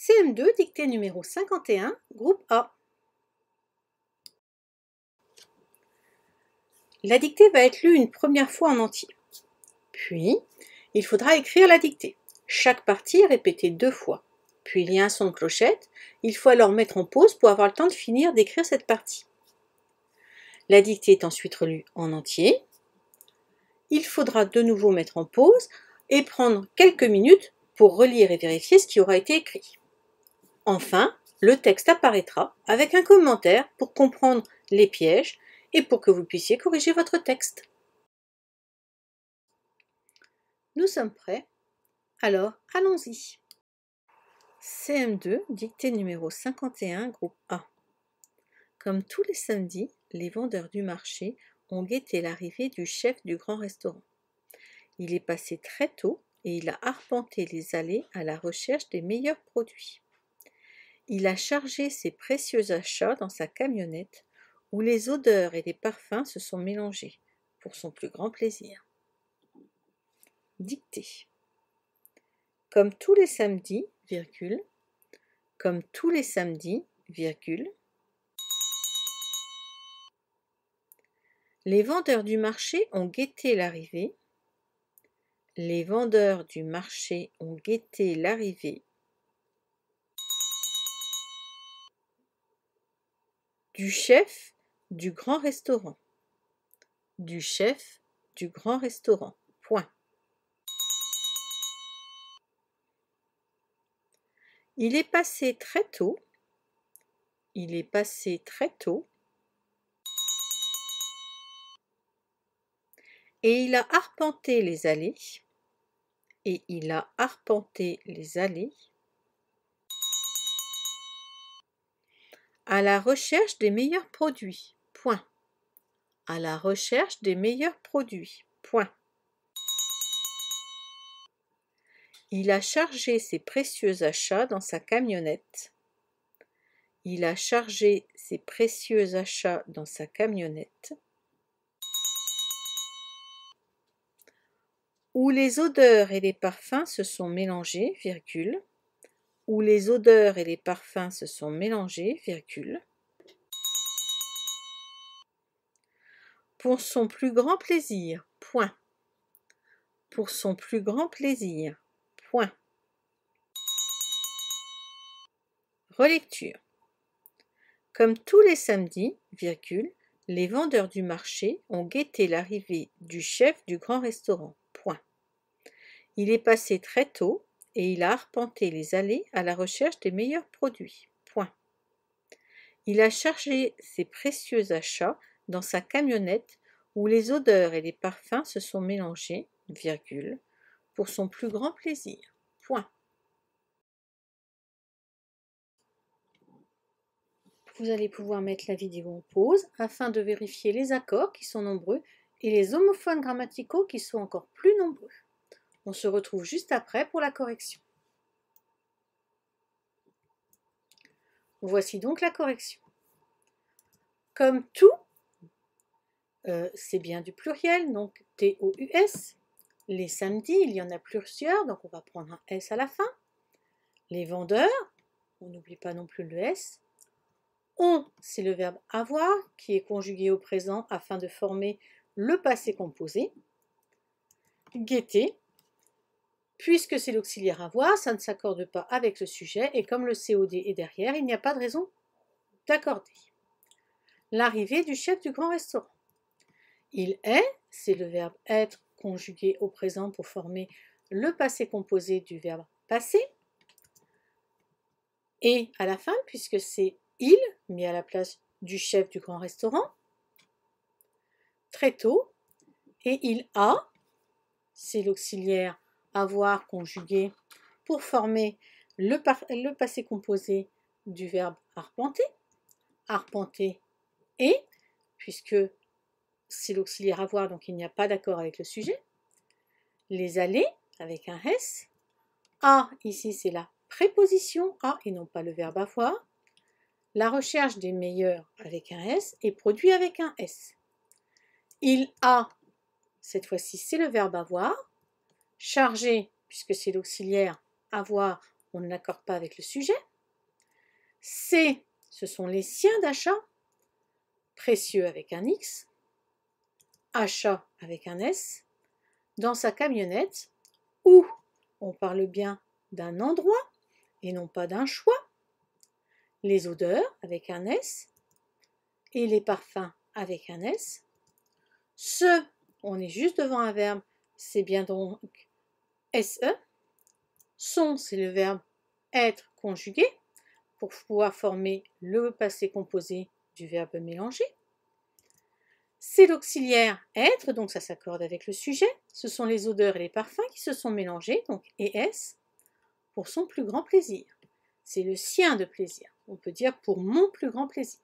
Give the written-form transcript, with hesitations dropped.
CM2, dictée numéro 51, groupe A. La dictée va être lue une première fois en entier. Puis, il faudra écrire la dictée. Chaque partie est répétée 2 fois. Puis il y a un son de clochette. Il faut alors mettre en pause pour avoir le temps de finir d'écrire cette partie. La dictée est ensuite relue en entier. Il faudra de nouveau mettre en pause et prendre quelques minutes pour relire et vérifier ce qui aura été écrit. Enfin, le texte apparaîtra avec un commentaire pour comprendre les pièges et pour que vous puissiez corriger votre texte. Nous sommes prêts? Alors, allons-y. CM2, dictée numéro 51, groupe A. Comme tous les samedis, les vendeurs du marché ont guetté l'arrivée du chef du grand restaurant. Il est passé très tôt et il a arpenté les allées à la recherche des meilleurs produits. Il a chargé ses précieux achats dans sa camionnette où les odeurs et les parfums se sont mélangés, pour son plus grand plaisir. Dictée. Comme tous les samedis, virgule, comme tous les samedis, virgule, les vendeurs du marché ont guetté l'arrivée. Les vendeurs du marché ont guetté l'arrivée du chef du grand restaurant. Du chef du grand restaurant. Point. Il est passé très tôt. Il est passé très tôt. Et il a arpenté les allées. Et il a arpenté les allées à la recherche des meilleurs produits. Point. À la recherche des meilleurs produits. Point. Il a chargé ses précieux achats dans sa camionnette. Il a chargé ses précieux achats dans sa camionnette. Où les odeurs et les parfums se sont mélangés, virgule, où les odeurs et les parfums se sont mélangés, virgule, pour son plus grand plaisir, point. Pour son plus grand plaisir, point. Relecture. Comme tous les samedis, virgule, les vendeurs du marché ont guetté l'arrivée du chef du grand restaurant, point. Il est passé très tôt et il a arpenté les allées à la recherche des meilleurs produits, point. Il a chargé ses précieux achats dans sa camionnette où les odeurs et les parfums se sont mélangés, virgule, pour son plus grand plaisir, point. Vous allez pouvoir mettre la vidéo en pause afin de vérifier les accords qui sont nombreux et les homophones grammaticaux qui sont encore plus nombreux. On se retrouve juste après pour la correction. Voici donc la correction. Comme tout, c'est bien du pluriel, donc T-O-U-S. Les samedis, il y en a plusieurs, donc on va prendre un S à la fin. Les vendeurs, on n'oublie pas non plus le S. On, c'est le verbe avoir qui est conjugué au présent afin de former le passé composé. Guetter, puisque c'est l'auxiliaire avoir, ça ne s'accorde pas avec le sujet et comme le COD est derrière, il n'y a pas de raison d'accorder. L'arrivée du chef du grand restaurant. Il est, c'est le verbe être conjugué au présent pour former le passé composé du verbe passer. Et à la fin, puisque c'est il, mis à la place du chef du grand restaurant, très tôt, et il a, c'est l'auxiliaire avoir conjugué pour former le passé composé du verbe arpenter. Arpenter et, puisque c'est l'auxiliaire avoir, donc il n'y a pas d'accord avec le sujet. Les allées, avec un S. A, ici, c'est la préposition A et non pas le verbe avoir. La recherche des meilleurs avec un S et produit avec un S. Il a, cette fois-ci, c'est le verbe avoir. Chargé, puisque c'est l'auxiliaire avoir on ne l'accorde pas avec le sujet. C, ce sont les siens d'achat, précieux avec un X, achat avec un S, dans sa camionnette, où on parle bien d'un endroit et non pas d'un choix, les odeurs avec un S et les parfums avec un S. Ce, on est juste devant un verbe, c'est bien donc SE. Son, c'est le verbe être conjugué pour pouvoir former le passé composé du verbe mélanger. C'est l'auxiliaire être, donc ça s'accorde avec le sujet. Ce sont les odeurs et les parfums qui se sont mélangés, donc ES, pour son plus grand plaisir. C'est le sien de plaisir. On peut dire pour mon plus grand plaisir.